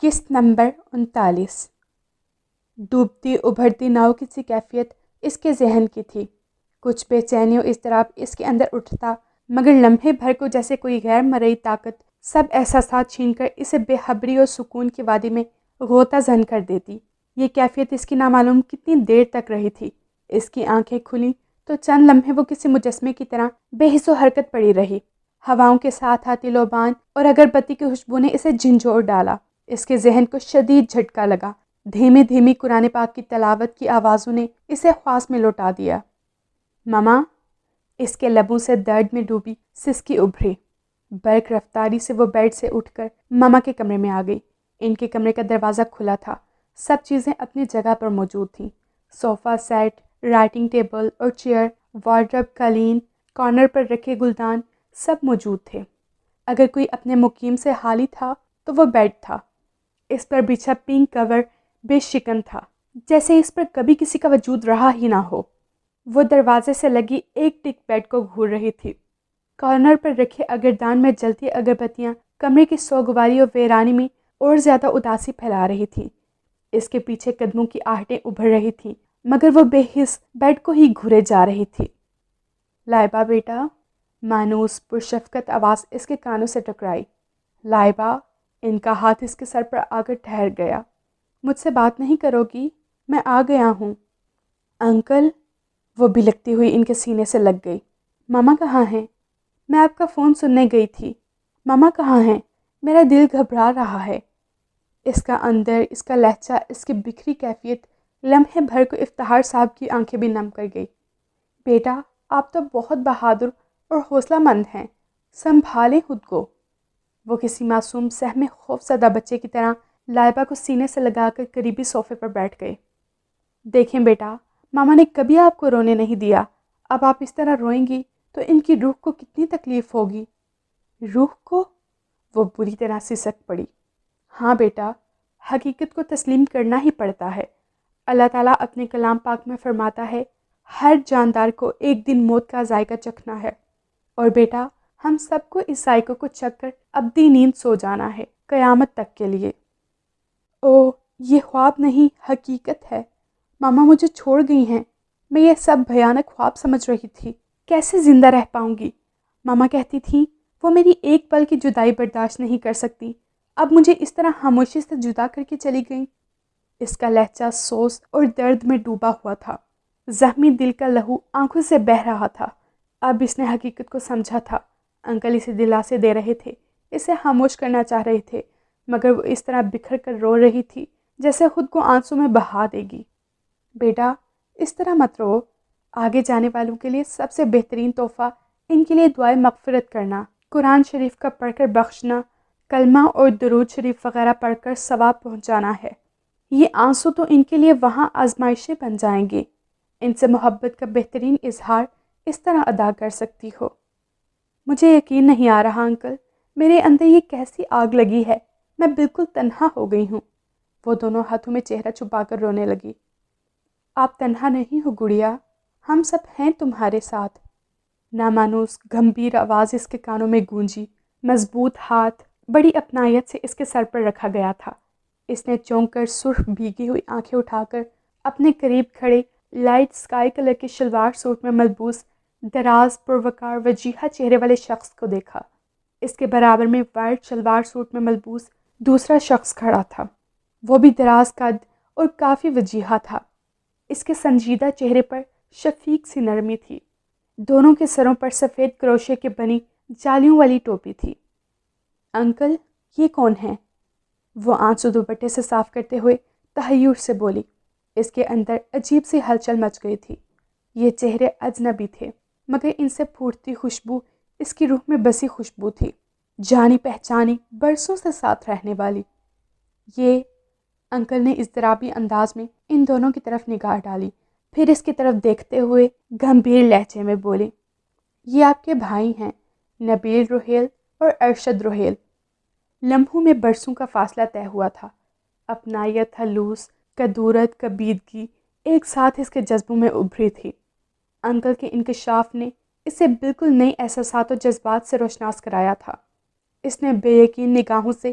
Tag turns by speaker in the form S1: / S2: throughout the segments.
S1: قسط نمبر 39۔ ڈوبتی ابھرتی ناؤ کی سی کیفیت اس کے ذہن کی تھی۔ کچھ بے چینی و اضطراب اس کے اندر اٹھتا، مگر لمحے بھر کو جیسے کوئی غیر مرئی طاقت سب احساسات چھین کر اسے بے خبری اور سکون کی وادی میں غوطہ زن کر دیتی۔ یہ کیفیت اس کی نامعلوم کتنی دیر تک رہی تھی۔ اس کی آنکھیں کھلیں تو چند لمحے وہ کسی مجسمے کی طرح بے حس و حرکت پڑی رہی۔ ہواؤں کے ساتھ آتی لوبان اور اگربتی کی خوشبو نے اسے جھنجھوڑ ڈالا۔ اس کے ذہن کو شدید جھٹکا لگا۔ دھیمی دھیمی قرآن پاک کی تلاوت کی آوازوں نے اسے خواص میں لوٹا دیا۔ ماما، اس کے لبوں سے درد میں ڈوبی سسکی ابھری۔ برق رفتاری سے وہ بیڈ سے اٹھ کر ماما کے کمرے میں آ گئی۔ ان کے کمرے کا دروازہ کھلا تھا۔ سب چیزیں اپنی جگہ پر موجود تھیں۔ صوفہ سیٹ، رائٹنگ ٹیبل اور چیئر، وارڈروب، قالین، کارنر پر رکھے گلدان، سب موجود تھے۔ اگر کوئی اپنے مقیم سے خالی تھا تو وہ بیڈ تھا۔ اس پر بچھا پنک کور بے شکن تھا، جیسے اس پر کبھی کسی کا وجود رہا ہی نہ ہو۔ وہ دروازے سے لگی ایک ٹک بیڈ کو گھور رہی تھی۔ کارنر پر رکھے اگردان میں جلتی اگربتیاں کمرے کی سوگواری اور ویرانی میں اور زیادہ اداسی پھیلا رہی تھیں۔ اس کے پیچھے قدموں کی آہٹیں ابھر رہی تھیں، مگر وہ بے حس بیڈ کو ہی گھورے جا رہی تھی۔ لائبہ بیٹا، مانوس پرشفقت آواز اس کے کانوں سے ٹکرائی۔ لائبہ، ان کا ہاتھ اس کے سر پر آ کر ٹھہر گیا۔ مجھ سے بات نہیں کرو گی؟ میں آ گیا ہوں۔ انکل، وہ بلکتی ہوئی ان کے سینے سے لگ گئی۔ ماما کہاں ہیں؟ میں آپ کا فون سننے گئی تھی۔ ماما کہاں ہیں؟ میرا دل گھبرا رہا ہے۔ اس کا اندر، اس کا لہجہ، اس کی بکھری کیفیت لمحے بھر کو افتخار صاحب کی آنکھیں بھی نم کر گئی۔ بیٹا، آپ تو بہت بہادر اور حوصلہ مند ہیں، سنبھالیں خود کو۔ وہ کسی معصوم سہم خوف زدہ بچے کی طرح لائبہ کو سینے سے لگا کر قریبی صوفے پر بیٹھ گئے۔ دیکھیں بیٹا، ماما نے کبھی آپ کو رونے نہیں دیا۔ اب آپ اس طرح روئیں گی تو ان کی روح کو کتنی تکلیف ہوگی۔ روح کو؟ وہ بری طرح سسک پڑی۔ ہاں بیٹا، حقیقت کو تسلیم کرنا ہی پڑتا ہے۔ اللہ تعالیٰ اپنے کلام پاک میں فرماتا ہے، ہر جاندار کو ایک دن موت کا ذائقہ چکھنا ہے، اور بیٹا ہم سب کو اس ذائقے کو چکھ کر ابدی نیند سو جانا ہے، قیامت تک کے لیے۔ اوہ، یہ خواب نہیں، حقیقت ہے۔ ماما مجھے چھوڑ گئی ہیں۔ میں یہ سب بھیانک خواب سمجھ رہی تھی۔ کیسے زندہ رہ پاؤں گی؟ ماما کہتی تھیں وہ میری ایک پل کی جدائی برداشت نہیں کر سکتی، اب مجھے اس طرح خاموشی سے جدا کر کے چلی گئیں۔ اس کا لہجہ سوز اور درد میں ڈوبا ہوا تھا۔ زخمی دل کا لہو آنکھوں سے بہہ رہا تھا۔ اب اس نے حقیقت کو سمجھا تھا۔ انکل اسے دلاسے دے رہے تھے، اسے خاموش کرنا چاہ رہے تھے، مگر وہ اس طرح بکھر کر رو رہی تھی جیسے خود کو آنسوں میں بہا دے گی۔ بیٹا، اس طرح مت رو۔ آگے جانے والوں کے لیے سب سے بہترین تحفہ ان کے لیے دعائے مغفرت کرنا، قرآن شریف کا پڑھ کر بخشنا، کلمہ اور درود شریف وغیرہ پڑھ کر ثواب پہنچانا ہے۔ یہ آنسو تو ان کے لیے وہاں آزمائشیں بن جائیں گے۔ ان سے محبت کا بہترین اظہار اس طرح ادا کر سکتی ہو۔ مجھے یقین نہیں آ رہا انکل، میرے اندر یہ کیسی آگ لگی ہے، میں بالکل تنہا ہو گئی ہوں۔ وہ دونوں ہاتھوں میں چہرہ چھپا کر رونے لگی۔ آپ تنہا نہیں ہو گڑیا، ہم سب ہیں تمہارے ساتھ۔ نامانوس گمبھیر آواز اس کے کانوں میں گونجی۔ مضبوط ہاتھ بڑی اپنائیت سے اس کے سر پر رکھا گیا تھا۔ اس نے چونک کر سرخ بھیگی ہوئی آنکھیں اٹھا کر اپنے قریب کھڑے لائٹ سکائی کلر کے شلوار سوٹ میں ملبوس دراز پروکار وجیہہ چہرے والے شخص کو دیکھا۔ اس کے برابر میں وائٹ شلوار سوٹ میں ملبوس دوسرا شخص کھڑا تھا۔ وہ بھی دراز قد اور کافی وجیہہ تھا۔ اس کے سنجیدہ چہرے پر شفیق سی نرمی تھی۔ دونوں کے سروں پر سفید کروشے کے بنی جالیوں والی ٹوپی تھی۔ انکل، یہ کون ہے؟ وہ آنسو دوپٹے سے صاف کرتے ہوئے تحیر سے بولی۔ اس کے اندر عجیب سی ہلچل مچ گئی تھی۔ یہ چہرے اجنبی تھے، مگر ان سے پھوٹتی خوشبو اس کی روح میں بسی خوشبو تھی، جانی پہچانی، برسوں سے ساتھ رہنے والی۔ یہ انکل نے اضطرابی انداز میں ان دونوں کی طرف نگاہ ڈالی، پھر اس کی طرف دیکھتے ہوئے گمبھیر لہجے میں بولے، یہ آپ کے بھائی ہیں، نبیل روہیل اور ارشد روہیل۔ لمحوں میں برسوں کا فاصلہ طے ہوا تھا۔ اپنائیت، خلوص، کدورت، کبیدگی ایک ساتھ اس کے جذبوں میں ابھری تھی۔ انکل کے انکشاف نے اسے بالکل نئی احساسات و جذبات سے روشناس کرایا تھا۔ اس نے بے یقین نگاہوں سے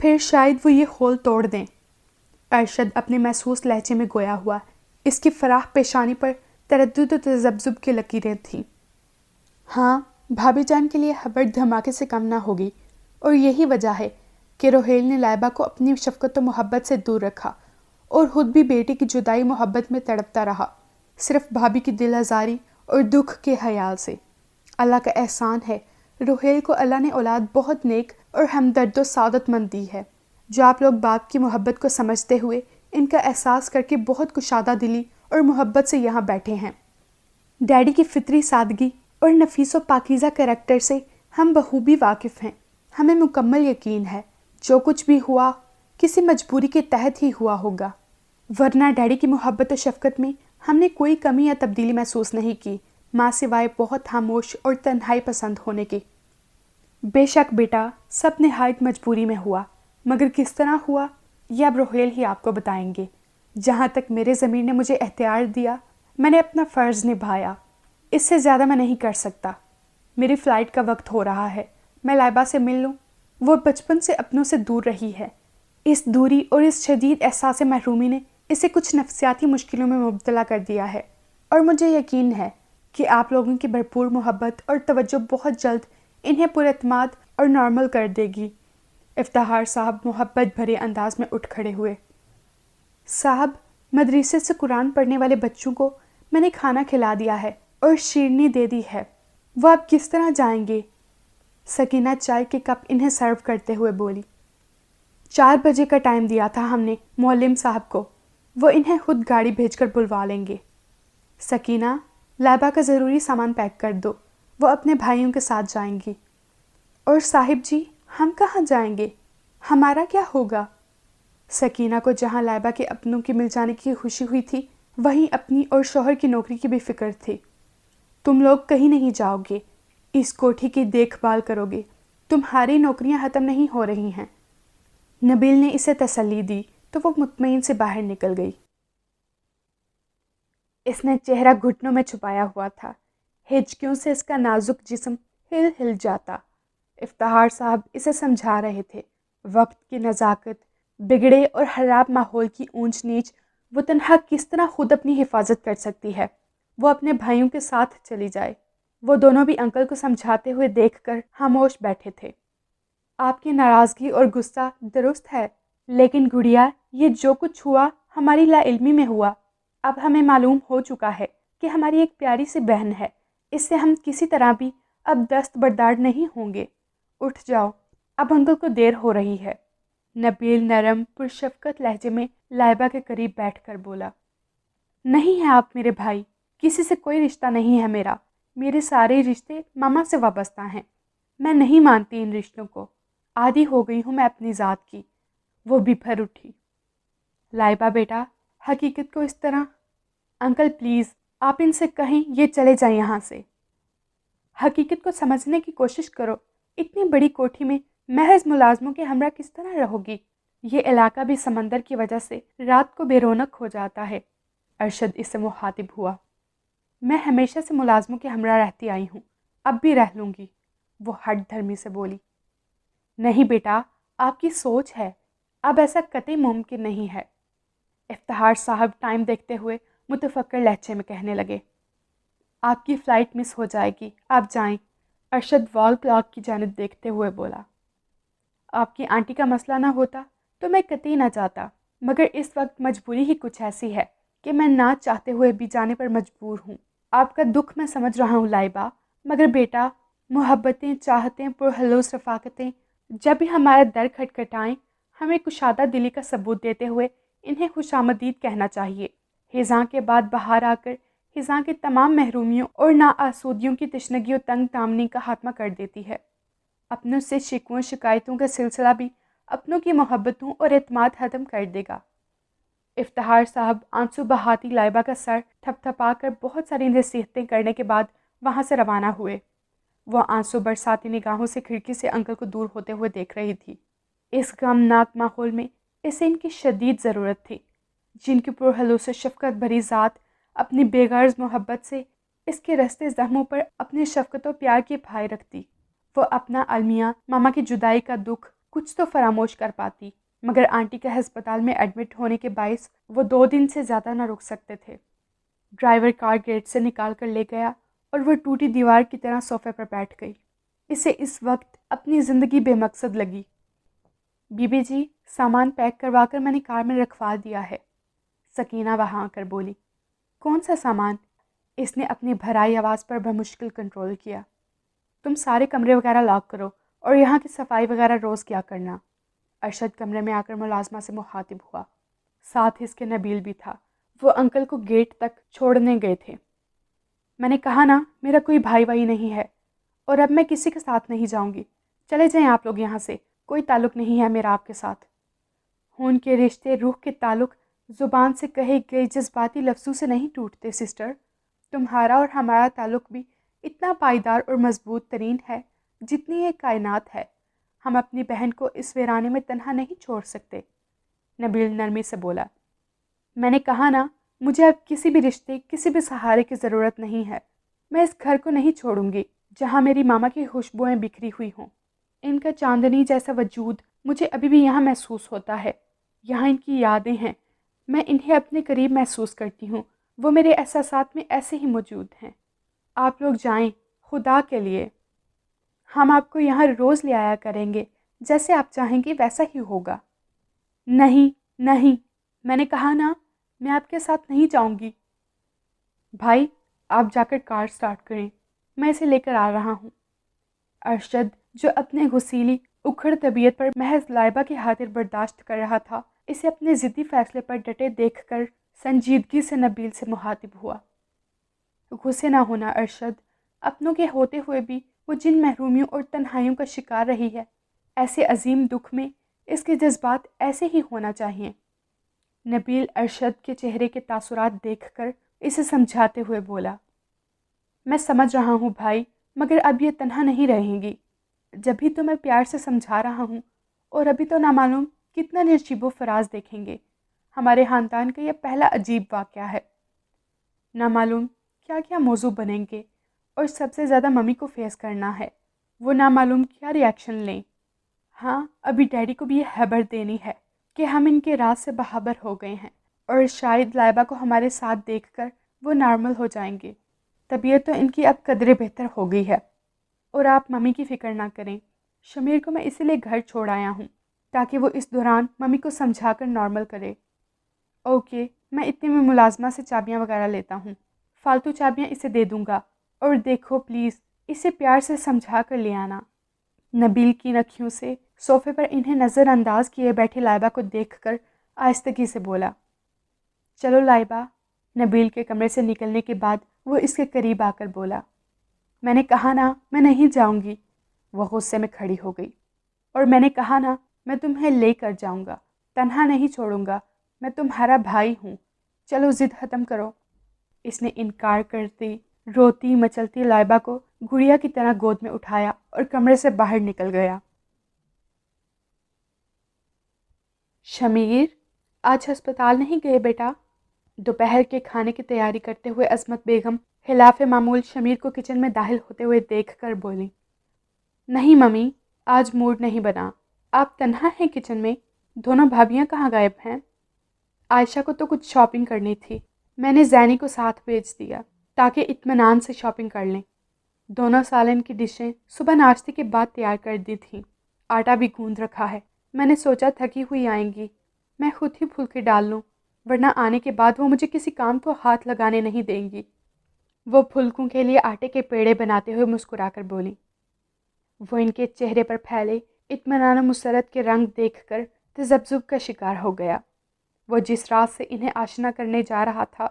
S1: پھر شاید وہ یہ خول توڑ دیں۔ ارشد اپنے محسوس لہجے میں گویا ہوا۔ اس کی فراخ پیشانی پر تردد و تذبذب کی لکیریں تھیں۔ ہاں، بھابھی جان کے لیے خبر دھماکے سے کم نہ ہوگی، اور یہی وجہ ہے کہ روحیل نے لائبہ کو اپنی شفقت و محبت سے دور رکھا اور خود بھی بیٹی کی جدائی محبت میں تڑپتا رہا، صرف بھابھی کی دل آزاری اور دکھ کے خیال سے۔ اللہ کا احسان ہے، روحیل کو اللہ نے اولاد بہت نیک اور ہمدرد و سعادت مند دی ہے، جو آپ لوگ باپ کی محبت کو سمجھتے ہوئے ان کا احساس کر کے بہت کشادہ دلی اور محبت سے یہاں بیٹھے ہیں۔ ڈیڈی کی فطری سادگی اور نفیس و پاکیزہ کریکٹر سے ہم بخوبی واقف ہیں۔ ہمیں مکمل یقین ہے جو کچھ بھی ہوا کسی مجبوری کے تحت ہی ہوا ہوگا، ورنہ ڈیڈی کی محبت و شفقت میں ہم نے کوئی کمی یا تبدیلی محسوس نہیں کی، ماں سوائے بہت خاموش اور تنہائی پسند ہونے کے۔ بے شک بیٹا، سب نہایت مجبوری میں ہوا، مگر کس طرح ہوا یہ اب روحیل ہی آپ کو بتائیں گے۔ جہاں تک میرے ضمیر نے مجھے اختیار دیا، میں نے اپنا فرض نبھایا، اس سے زیادہ میں نہیں کر سکتا۔ میری فلائٹ کا وقت ہو رہا ہے، میں لائبہ سے مل لوں۔ وہ بچپن سے اپنوں سے دور رہی ہے۔ اس دوری اور اس شدید احساس محرومی نے اسے کچھ نفسیاتی مشکلوں میں مبتلا کر دیا ہے، اور مجھے یقین ہے کہ آپ لوگوں کی بھرپور محبت اور توجہ بہت جلد انہیں پر اعتماد اور نارمل کر دے گی۔ افتخار صاحب محبت بھرے انداز میں اٹھ کھڑے ہوئے۔ صاحب، مدرسے سے قرآن پڑھنے والے بچوں کو میں نے کھانا کھلا دیا ہے اور شیرنی دے دی ہے، وہ اب کس طرح جائیں گے؟ سکینہ چائے کے کپ انہیں سرو کرتے ہوئے بولی۔ 4 بجے کا ٹائم دیا تھا ہم نے معلم صاحب کو، وہ انہیں خود گاڑی بھیج کر بلوا لیں گے۔ سکینہ، لائبہ کا ضروری سامان پیک کر دو، وہ اپنے بھائیوں کے ساتھ جائیں گی۔ اور صاحب جی، ہم کہاں جائیں گے؟ ہمارا کیا ہوگا؟ سکینہ کو جہاں لائبہ کے اپنوں کے مل جانے کی خوشی ہوئی تھی، وہیں اپنی اور شوہر کی نوکری کی بھی فکر تھی۔ تم لوگ کہیں نہیں جاؤ گے، اس کوٹھی کی دیکھ بھال کرو گے، تمہاری نوکریاں ختم نہیں ہو رہی ہیں۔ نبیل نے اسے تسلی دی تو وہ مطمئن سے باہر نکل گئی۔ اس نے چہرہ گھٹنوں میں چھپایا ہوا تھا، ہچکیوں سے اس کا نازک جسم ہل ہل جاتا۔ افتخار صاحب اسے سمجھا رہے تھے، وقت کی نزاکت، بگڑے اور خراب ماحول کی اونچ نیچ وہ تنہا کس طرح خود اپنی حفاظت کر سکتی ہے، وہ اپنے بھائیوں کے ساتھ چلی جائے۔ وہ دونوں بھی انکل کو سمجھاتے ہوئے دیکھ کر خاموش بیٹھے تھے۔ آپ کی ناراضگی اور غصہ درست ہے، لیکن گڑیا، یہ جو کچھ ہوا ہماری لا علمی میں ہوا۔ اب ہمیں معلوم ہو چکا ہے کہ ہماری ایک پیاری سی بہن ہے، اس سے ہم کسی طرح بھی اب دست بردار نہیں ہوں گے۔ اٹھ جاؤ، اب انکل کو دیر ہو رہی ہے۔ نبیل نرم پرشفقت لہجے میں لائبہ کے قریب بیٹھ کر بولا۔ نہیں ہیں آپ میرے بھائی، کسی سے کوئی رشتہ نہیں ہے میرا، میرے سارے رشتے ماما سے وابستہ ہیں، میں نہیں مانتی ان رشتوں کو، عادی ہو گئی ہوں میں اپنی ذات کی۔ وہ بھی پھر اٹھی۔ لائبہ بیٹا، حقیقت کو اس طرح، انکل پلیز آپ ان سے کہیں یہ چلے جائیں یہاں سے۔ حقیقت کو سمجھنے کی کوشش کرو، اتنی بڑی کوٹھی میں محض ملازموں کے ہمراہ کس طرح رہو گی؟ یہ علاقہ بھی سمندر کی وجہ سے رات کو بے رونق ہو جاتا ہے۔ ارشد اس سے مخاطب ہوا۔ میں ہمیشہ سے ملازموں کے ہمراہ رہتی آئی ہوں، اب بھی رہ لوں گی، وہ ہٹ دھرمی سے بولی۔ نہیں بیٹا، آپ کی سوچ ہے، اب ایسا قطعی ممکن نہیں ہے۔ افتخار صاحب ٹائم دیکھتے ہوئے متفکر لہجے میں کہنے لگے۔ آپ کی فلائٹ مس ہو جائے گی، آپ جائیں۔ ارشد وال کلاک کی جانب دیکھتے ہوئے بولا۔ آپ کی آنٹی کا مسئلہ نہ ہوتا تو میں قطعی نہ جاتا، مگر اس وقت مجبوری ہی کچھ ایسی ہے کہ میں نہ چاہتے ہوئے بھی جانے پر مجبور ہوں۔ آپ کا دکھ میں سمجھ رہا ہوں لائبہ، مگر بیٹا، محبتیں، چاہتیں، پرحلوس رفاقتیں جب بھی ہمارا در کھٹکھٹائیں، ہمیں کشادہ دلی کا ثبوت دیتے ہوئے انہیں خوش آمدید کہنا چاہیے۔ خزاں کے بعد بہار آ کر خزاں کے تمام محرومیوں اور ناآسودگیوں کی تشنگی و تنگ دامنی کا خاتمہ کر دیتی ہے۔ اپنوں سے شکووں شکایتوں کا سلسلہ بھی اپنوں کی محبتوں اور اعتماد ختم کر دے گا۔ افتخار صاحب آنسو بہاتی لائبہ کا سر تھپ تھپا کر بہت ساری نصیحتیں کرنے کے بعد وہاں سے روانہ ہوئے۔ وہ آنسو برساتی نگاہوں سے کھڑکی سے انکل کو دور ہوتے ہوئے دیکھ رہی تھی۔ اس غمناک ماحول میں اسے ان کی شدید ضرورت تھی، جن کی پرحلوس و شفقت بھری ذات اپنی بے غرض محبت سے اس کے رستے زخموں پر اپنے شفقت و پیار کے پھائے رکھتی۔ وہ اپنا المیہ ماما کی جدائی کا دکھ کچھ تو فراموش کر پاتی، مگر آنٹی کے ہسپتال میں ایڈمٹ ہونے کے باعث وہ 2 دن سے زیادہ نہ رک سکتے تھے۔ ڈرائیور کار گیٹ سے نکال کر لے گیا اور وہ ٹوٹی دیوار کی طرح صوفے پر بیٹھ گئی۔ اسے اس وقت اپنی زندگی بے مقصد لگی۔ بی بی جی، سامان پیک کروا کر میں نے کار میں رکھوا دیا ہے، سکینہ وہاں آ کر بولی۔ کون سا سامان؟ اس نے اپنی بھرائی آواز پر بمشکل کنٹرول کیا۔ تم سارے کمرے وغیرہ لاک کرو اور یہاں کی صفائی وغیرہ روز کیا کرنا۔ ارشد کمرے میں آ کر ملازمہ سے مخاطب ہوا، ساتھ اس کے نبیل بھی تھا۔ وہ انکل کو گیٹ تک چھوڑنے گئے تھے۔ میں نے کہا نا، میرا کوئی بھائی وائی نہیں ہے اور اب میں کسی کے ساتھ نہیں جاؤں گی۔ چلے جائیں آپ لوگ یہاں سے، کوئی تعلق نہیں ہے میرا آپ کے ساتھ۔ خون کے رشتے، روح کے تعلق زبان سے کہے گئے جذباتی لفظوں سے نہیں ٹوٹتے سسٹر۔ تمہارا اور ہمارا تعلق بھی اتنا پائیدار اور مضبوط ترین ہے جتنی یہ کائنات ہے۔ ہم اپنی بہن کو اس ویرانے میں تنہا نہیں چھوڑ سکتے، نبیل نرمی سے بولا۔ میں نے کہا نا، مجھے اب کسی بھی رشتے، کسی بھی سہارے کی ضرورت نہیں ہے۔ میں اس گھر کو نہیں چھوڑوں گی جہاں میری ماما کی خوشبوئیں بکھری ہوئی ہوں۔ ان کا چاندنی جیسا وجود مجھے ابھی بھی یہاں محسوس ہوتا ہے۔ یہاں ان کی یادیں ہیں، میں انہیں اپنے قریب محسوس کرتی ہوں، وہ میرے احساسات میں ایسے ہی موجود ہیں۔ آپ لوگ جائیں، خدا کے لیے۔ ہم آپ کو یہاں روز لے آیا کریں گے، جیسے آپ چاہیں گے ویسا ہی ہوگا۔ نہیں نہیں، میں نے کہا نا، میں آپ کے ساتھ نہیں جاؤں گی۔ بھائی، آپ جا کر کار سٹارٹ کریں، میں اسے لے کر آ رہا ہوں۔ ارشد، جو اپنے غسیلی اکھڑ طبیعت پر محض لائبہ کی خاطر برداشت کر رہا تھا، اسے اپنے ضدی فیصلے پر ڈٹے دیکھ کر سنجیدگی سے نبیل سے مخاطب ہوا۔ غصے نہ ہونا ارشد، اپنوں کے ہوتے ہوئے بھی وہ جن محرومیوں اور تنہائیوں کا شکار رہی ہے، ایسے عظیم دکھ میں اس کے جذبات ایسے ہی ہونا چاہیے۔ نبیل ارشد کے چہرے کے تاثرات دیکھ کر اسے سمجھاتے ہوئے بولا، میں سمجھ رہا ہوں بھائی، مگر اب یہ تنہا نہیں رہیں گی۔ جب بھی تو میں پیار سے سمجھا رہا ہوں، اور ابھی تو نامعلوم کتنا نشیب و فراز دیکھیں گے۔ ہمارے خاندان کا یہ پہلا عجیب واقعہ ہے۔ نامعلوم کیا کیا موضوع بنیں گے، اور سب سے زیادہ ممی کو فیس کرنا ہے۔ وہ نامعلوم کیا ری ایکشن لیں۔ ہاں، ابھی ڈیڈی کو بھی یہ خبر دینی ہے کہ ہم ان کے راز سے باخبر ہو گئے ہیں، اور شاید لائبہ کو ہمارے ساتھ دیکھ کر وہ نارمل ہو جائیں گے۔ طبیعت تو ان کی اب قدرے بہتر ہو گئی ہے، اور آپ ممی کی فکر نہ کریں۔ شمیر کو میں اسی لیے گھر چھوڑ آیا ہوں تاکہ وہ اس دوران ممی کو سمجھا کر نارمل کرے۔ اوکے، میں اتنے میں ملازمہ سے چابیاں وغیرہ لیتا ہوں، فالتو چابیاں اسے دے دوں گا، اور دیکھو پلیز اسے پیار سے سمجھا کر لے آنا۔ نبیل کی نکھیوں سے صوفے پر انہیں نظر انداز کیے بیٹھے لائبہ کو دیکھ کر آہستگی سے بولا، چلو لائبہ۔ نبیل کے کمرے سے نکلنے کے بعد وہ اس کے قریب آ کر بولا، میں نے کہا نا، میں نہیں جاؤں گی۔ وہ غصے میں کھڑی ہو گئی، اور میں نے کہا نا، میں تمہیں لے کر جاؤں گا، تنہا نہیں چھوڑوں گا، میں تمہارا بھائی ہوں، چلو ضد ختم کرو۔ اس نے انکار کرتی، روتی مچلتی لائبہ کو گڑیا کی طرح گود میں اٹھایا اور کمرے سے باہر نکل گیا۔ شمیر، آج ہسپتال نہیں گئے بیٹا؟ دوپہر کے کھانے کی تیاری کرتے ہوئے عصمت بیگم خلاف معمول شمیر کو کچن میں داخل ہوتے ہوئے دیکھ کر بولی، نہیں ممی، آج موڈ نہیں بنا۔ آپ تنہا ہیں کچن میں؟ دونوں بھابیاں کہاں غائب ہیں؟ عائشہ کو تو کچھ شاپنگ کرنی تھی، میں نے زینی کو ساتھ بھیج دیا تاکہ اطمینان سے شاپنگ کر لیں۔ دونوں سالن کی ڈشیں صبح ناشتے کے بعد تیار کر دی تھیں، آٹا بھی گوندھ رکھا ہے۔ میں نے سوچا تھکی ہوئی آئیں گی، میں خود ہی پھلکے ڈال لوں، ورنہ آنے کے بعد وہ مجھے کسی کام کو ہاتھ لگانے نہیں دیں گی۔ وہ پھلکوں کے لیے آٹے کے پیڑے بناتے ہوئے مسکرا کر بولی۔ وہ ان کے چہرے پر پھیلے اطمینان و مسرت کے رنگ دیکھ کر تذبذب کا شکار ہو گیا۔ وہ جس راز سے انہیں آشنا کرنے جا رہا تھا،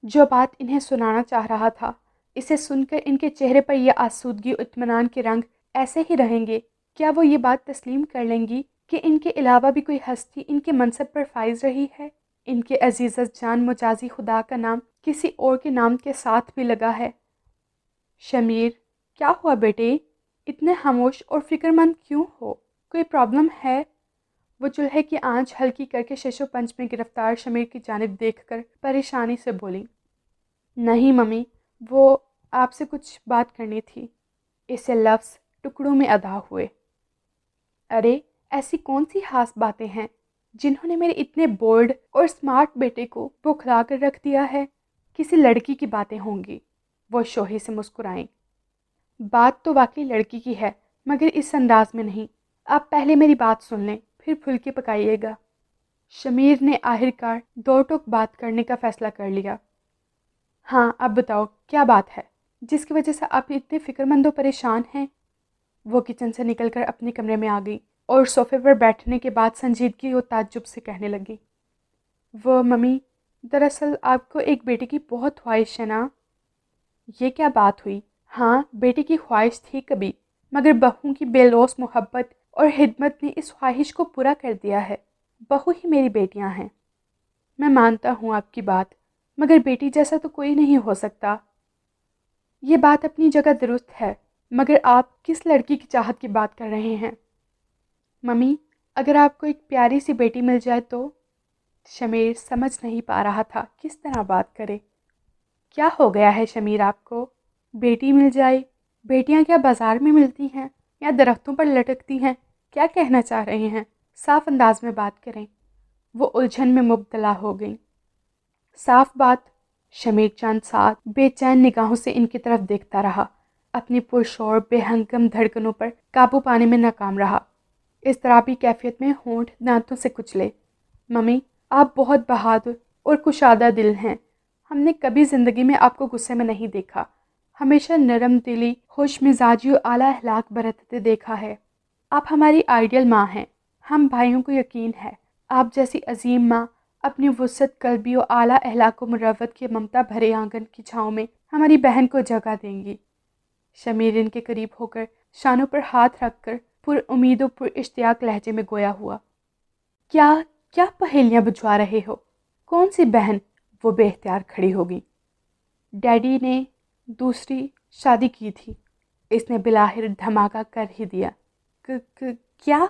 S1: جو بات انہیں سنانا چاہ رہا تھا، اسے سن کر ان کے چہرے پر یہ آسودگی و اطمینان کے رنگ ایسے ہی رہیں گے؟ کیا وہ یہ بات تسلیم کر لیں گی کہ ان کے علاوہ بھی کوئی ہستی ان کے منصب پر فائز رہی ہے؟ ان کے عزیز جان مجازی خدا کا نام کسی اور کے نام کے ساتھ بھی لگا ہے۔ شمیر، کیا ہوا بیٹے؟ اتنے خاموش اور فکر مند کیوں ہو؟ کوئی پرابلم ہے؟ وہ چولہے کی آنچ ہلکی کر کے شش و پنج میں گرفتار شمیر کی جانب دیکھ کر پریشانی سے بولی، نہیں ممی، وہ آپ سے کچھ بات کرنی تھی۔ اسے لفظ ٹکڑوں میں ادا ہوئے۔ ارے، ایسی کون سی خاص باتیں ہیں جنہوں نے میرے اتنے بولڈ اور سمارٹ بیٹے کو بوکھلا کر رکھ دیا ہے؟ کسی لڑکی کی باتیں ہوں گی، وہ شوہی سے مسکرائیں۔ بات تو واقعی لڑکی کی ہے، مگر اس انداز میں نہیں۔ آپ پہلے میری بات سن لیں، پھر پھل کے پکائیے گا۔ شمیر نے آخرکار دو ٹوک بات کرنے کا فیصلہ کر لیا۔ ہاں اب بتاؤ کیا بات ہے جس کی وجہ سے آپ اتنے فکر مند و پریشان ہیں؟ وہ کچن سے نکل کر اپنے کمرے میں آ گئی اور صوفے پر بیٹھنے کے بعد سنجیدگی اور تعجب سے کہنے لگی، وہ ممی، دراصل آپ کو ایک بیٹے کی بہت خواہش ہے نا؟ یہ کیا بات ہوئی؟ ہاں بیٹے کی خواہش تھی کبھی، مگر بہو کی بے لوث محبت اور خدمت نے اس خواہش کو پورا کر دیا ہے۔ بہو ہی میری بیٹیاں ہیں۔ میں مانتا ہوں آپ کی بات، مگر بیٹی جیسا تو کوئی نہیں ہو سکتا۔ یہ بات اپنی جگہ درست ہے، مگر آپ کس لڑکی کی چاہت کی بات کر رہے ہیں؟ ممی، اگر آپ کو ایک پیاری سی بیٹی مل جائے تو؟ شمیر سمجھ نہیں پا رہا تھا کس طرح بات کرے۔ کیا ہو گیا ہے شمیر آپ کو؟ بیٹی مل جائے؟ بیٹیاں کیا بازار میں ملتی ہیں یا درختوں پر لٹکتی ہیں؟ کیا کہنا چاہ رہے ہیں؟ صاف انداز میں بات کریں۔ وہ الجھن میں مبتلا ہو گئیں۔ صاف بات؟ شمیر چند ساتھ بے چین نگاہوں سے ان کی طرف دیکھتا رہا، اپنی پرشور بے ہنگم دھڑکنوں پر قابو پانے میں ناکام رہا۔ اضطرابی کیفیت میں ہونٹ دانتوں سے کچلے۔ ممی، آپ بہت بہادر اور کشادہ دل ہیں۔ ہم نے کبھی زندگی میں آپ کو غصے میں نہیں دیکھا، ہمیشہ نرم دلی، خوش مزاجی اور اعلیٰ اخلاق برتتے دیکھا ہے۔ آپ ہماری آئیڈیل ماں ہیں۔ ہم بھائیوں کو یقین ہے آپ جیسی عظیم ماں اپنی وسعت قلبی اور اعلیٰ اخلاق و مروت کے ممتا بھرے آنگن کی چھاؤں میں ہماری بہن کو جگہ دیں گی۔ شمیر ان کے قریب ہو کر شانوں پر ہاتھ رکھ کر پر امید و پر اشتیاق لہجے میں گویا ہوا۔ کیا کیا پہیلیاں بجھوا رہے ہو؟ کون سی بہن؟ وہ بے اختیار کھڑی ہوگی۔ ڈیڈی نے دوسری شادی کی تھی، اس نے بلاخر دھماکہ کر ہی دیا۔ کیا؟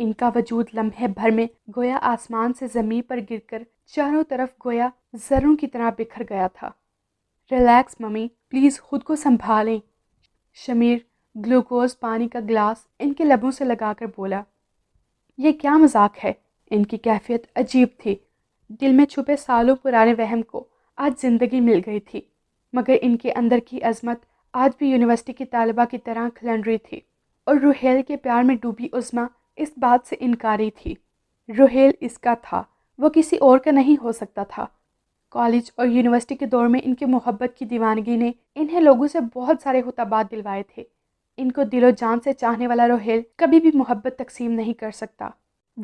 S1: ان کا وجود لمحے بھر میں گویا آسمان سے زمین پر گر کر چاروں طرف گویا ذروں کی طرح بکھر گیا تھا۔ ریلیکس ممی، پلیز خود کو سنبھالیں۔ شمیر گلوکوز پانی کا گلاس ان کے لبوں سے لگا کر بولا۔ یہ کیا مذاق ہے؟ ان کی کیفیت عجیب تھی۔ دل میں چھپے سالوں پرانے وہم کو آج زندگی مل گئی تھی، مگر ان کے اندر کی عظمت آج بھی یونیورسٹی کی طالبہ کی طرح کھلنڈری تھی، اور روہیل کے پیار میں ڈوبی عظمیٰ اس بات سے انکاری تھی۔ روہیل اس کا تھا، وہ کسی اور کا نہیں ہو سکتا تھا۔ کالج اور یونیورسٹی کے دور میں ان کی محبت کی دیوانگی نے انہیں لوگوں سے بہت سارے خطابات دلوائے تھے۔ ان کو دل و جان سے چاہنے والا روہیل کبھی بھی محبت تقسیم نہیں کر سکتا۔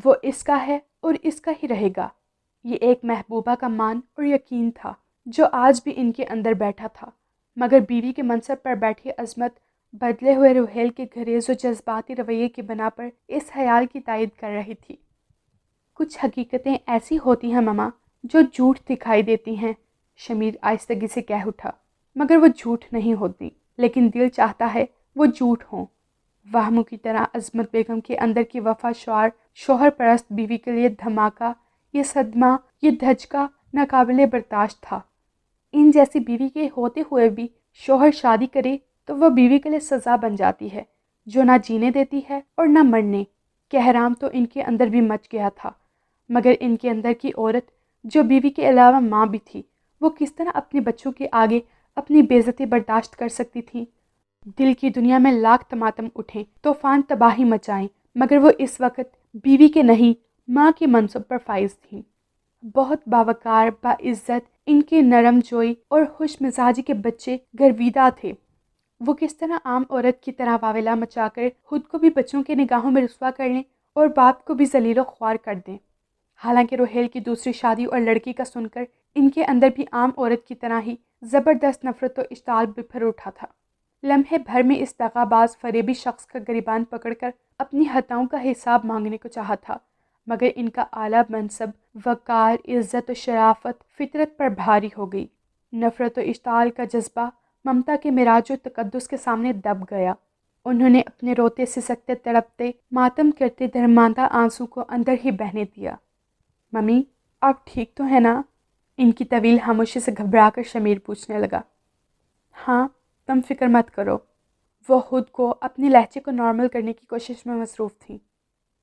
S1: وہ اس کا ہے اور اس کا ہی رہے گا۔ یہ ایک محبوبہ کا مان اور یقین تھا جو آج بھی ان کے اندر بیٹھا تھا، مگر بیوی کے منصب پر بیٹھی عظمت بدلے ہوئے روہیل کے گھریز و جذباتی رویے کی بنا پر اس خیال کی تائید کر رہی تھی۔ کچھ حقیقتیں ایسی ہوتی ہیں ماما جو جھوٹ دکھائی دیتی ہیں، شمیر آہستگی سے کہہ اٹھا، مگر وہ جھوٹ نہیں ہوتی، لیکن دل چاہتا ہے وہ جھوٹ ہوں۔ وہموں کی طرح عظمت بیگم کے اندر کی وفا شعار شوہر پرست بیوی کے لیے دھماکہ، یہ صدمہ، یہ دھچکا ناقابل برداشت تھا۔ ان جیسی بیوی کے ہوتے ہوئے بھی شوہر شادی کرے تو وہ بیوی کے لیے سزا بن جاتی ہے جو نہ جینے دیتی ہے اور نہ مرنے۔ کہرام تو ان کے اندر بھی مچ گیا تھا، مگر ان کے اندر کی عورت جو بیوی کے علاوہ ماں بھی تھی، وہ کس طرح اپنے بچوں کے آگے اپنی بے عزتی برداشت کر سکتی تھی؟ دل کی دنیا میں لاکھ تماتم اٹھیں، طوفان تباہی مچائیں، مگر وہ اس وقت بیوی کے نہیں ماں کے منصب پر فائز تھیں۔ بہت باوقار، باعزت ان کے نرم جوئی اور خوش مزاجی کے بچے گرویدہ تھے۔ وہ کس طرح عام عورت کی طرح واویلا مچا کر خود کو بھی بچوں کے نگاہوں میں رسوا کر لیں اور باپ کو بھی ذلیل و خوار کر دیں۔ حالانکہ روہیل کی دوسری شادی اور لڑکی کا سن کر ان کے اندر بھی عام عورت کی طرح ہی زبردست نفرت و اشتعال بپھر اٹھا تھا۔ لمحے بھر میں اس دغا باز فریبی شخص کا گریبان پکڑ کر اپنی خطاؤں کا حساب مانگنے کو چاہا تھا، مگر ان کا اعلیٰ منصب، وقار، عزت و شرافت فطرت پر بھاری ہو گئی۔ نفرت و اشتعال کا جذبہ ممتا کے معراج و تقدس کے سامنے دب گیا۔ انہوں نے اپنے روتے سسکتے تڑپتے ماتم کرتے درماندہ آنسو کو اندر ہی بہنے دیا۔ ممی، آپ ٹھیک تو ہیں نا؟ ان کی طویل خاموشی سے گھبرا کر شمیر پوچھنے لگا۔ ہاں، تم فکر مت کرو۔ وہ خود کو اپنے لہجے کو نارمل کرنے کی کوشش میں مصروف تھیں۔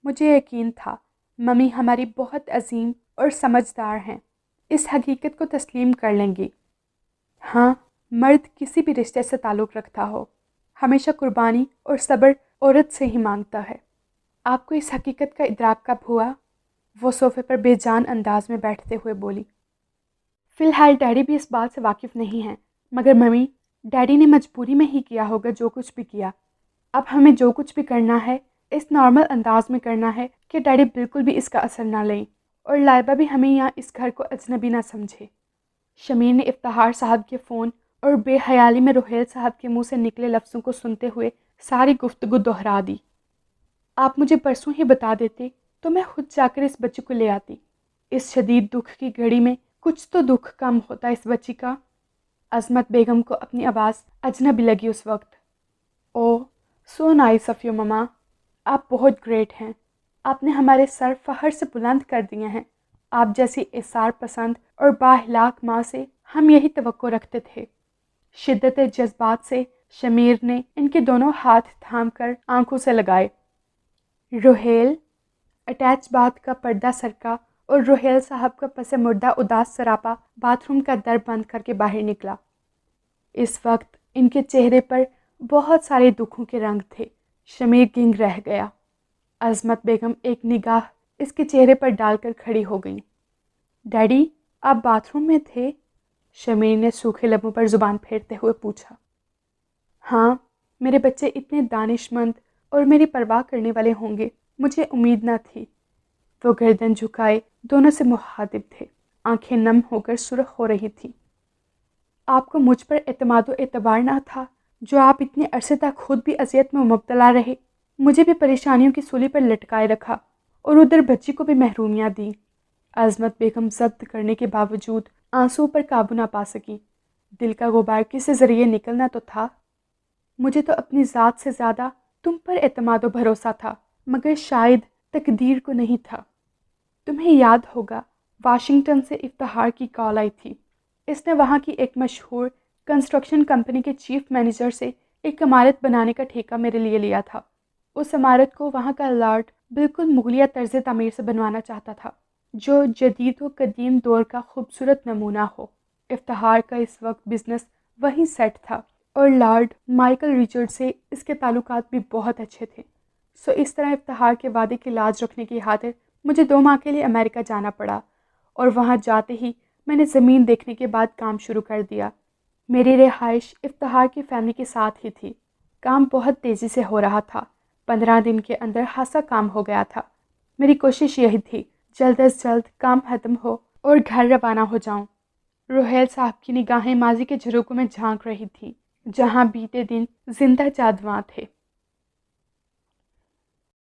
S1: مجھے یقین تھا ممی ہماری بہت عظیم اور سمجھدار ہیں، اس حقیقت کو تسلیم کر لیں گی۔ ہاں، مرد کسی بھی رشتے سے تعلق رکھتا ہو ہمیشہ قربانی اور صبر عورت سے ہی مانگتا ہے۔ آپ کو اس حقیقت کا ادراک کب ہوا؟ وہ صوفے پر بے جان انداز میں بیٹھتے ہوئے بولی۔ فی الحال ڈیڈی بھی اس بات سے واقف نہیں ہیں، مگر ممی، ڈیڈی نے مجبوری میں ہی کیا ہوگا جو کچھ بھی کیا۔ اب ہمیں جو کچھ بھی کرنا ہے اس نارمل انداز میں کرنا ہے کہ ڈیڈی بالکل بھی اس کا اثر نہ لیں اور لائبہ بھی ہمیں یہاں اس گھر کو اجنبی نہ سمجھے۔ شمیر نے افتخار صاحب کے فون اور بے حیالی میں روہیل صاحب کے منہ سے نکلے لفظوں کو سنتے ہوئے ساری گفتگو دہرا دی۔ آپ مجھے پرسوں ہی بتا دیتے تو میں خود جا کر اس بچی کو لے آتی۔ اس شدید دکھ کی گھڑی میں کچھ تو دکھ کم ہوتا اس بچی کا۔ عظمت بیگم کو اپنی آواز اجنبی لگی اس وقت۔ او سو نائس آف یو مما، آپ بہت گریٹ ہیں۔ آپ نے ہمارے سر فخر سے بلند کر دیے ہیں۔ آپ جیسی اثار پسند اور بااخلاق ماں سے ہم یہی توقع رکھتے تھے۔ شدت جذبات سے شمیر نے ان کے دونوں ہاتھ تھام کر آنکھوں سے لگائے۔ روہیل، اٹیچ باتھ کا پردہ سرکا اور روہیل صاحب کا پس مردہ اداس سراپا باتھ روم کا در بند کر کے باہر نکلا۔ اس وقت ان کے چہرے پر بہت سارے دکھوں کے رنگ تھے۔ شمیر گنگ رہ گیا۔ عظمت بیگم ایک نگاہ اس کے چہرے پر ڈال کر کھڑی ہو گئیں۔ ڈیڈی، آپ باتھ روم میں تھے؟ شمیر نے سوکھے لبوں پر زبان پھیرتے ہوئے پوچھا۔ ہاں، میرے بچے اتنے دانش مند اور میری پرواہ کرنے والے ہوں گے مجھے امید نہ تھی۔ وہ گردن جھکائے دونوں سے مخاطب تھے، آنکھیں نم ہو کر سرخ ہو رہی تھیں۔ آپ کو مجھ پر اعتماد و اعتبار نہ تھا جو آپ اتنے عرصے تک خود بھی اذیت میں مبتلا رہے، مجھے بھی پریشانیوں کی سولی پر لٹکائے رکھا اور ادھر بچی کو بھی محرومیاں دیں۔ عظمت بیگم ضبط کرنے کے باوجود آنسو پر قابو نہ پا سکی۔ دل کا غبار کسی ذریعے نکلنا تو تھا۔ مجھے تو اپنی ذات سے زیادہ تم پر اعتماد و بھروسہ تھا، مگر شاید تقدیر کو نہیں تھا۔ تمہیں یاد ہوگا واشنگٹن سے افتخار کی کال آئی تھی۔ اس نے وہاں کی ایک مشہور کنسٹرکشن کمپنی کے چیف مینیجر سے ایک عمارت بنانے کا ٹھیکہ میرے لیے لیا تھا۔ اس عمارت کو وہاں کا لارڈ بالکل مغلیہ طرز تعمیر سے بنوانا چاہتا تھا، جو جدید و قدیم دور کا خوبصورت نمونہ ہو۔ افتخار کا اس وقت بزنس وہیں سیٹ تھا اور لارڈ مائیکل ریچرڈ سے اس کے تعلقات بھی بہت اچھے تھے۔ سو اس طرح افتخار کے وعدے کی لاج رکھنے کی خاطر مجھے 2 ماہ کے لیے امریکہ جانا پڑا اور وہاں جاتے ہی میں نے زمین دیکھنے کے بعد کام شروع کر دیا۔ میری رہائش افتخار کی فیملی کے ساتھ ہی تھی۔ کام بہت تیزی سے ہو رہا تھا، 15 دن کے اندر خاصا کام ہو گیا تھا۔ میری کوشش یہی تھی جلد از جلد کام ختم ہو اور گھر روانہ ہو جاؤں۔ روہیل صاحب کی نگاہیں ماضی کے جھروکوں میں جھانک رہی تھی جہاں بیتے دن زندہ جادواں تھے۔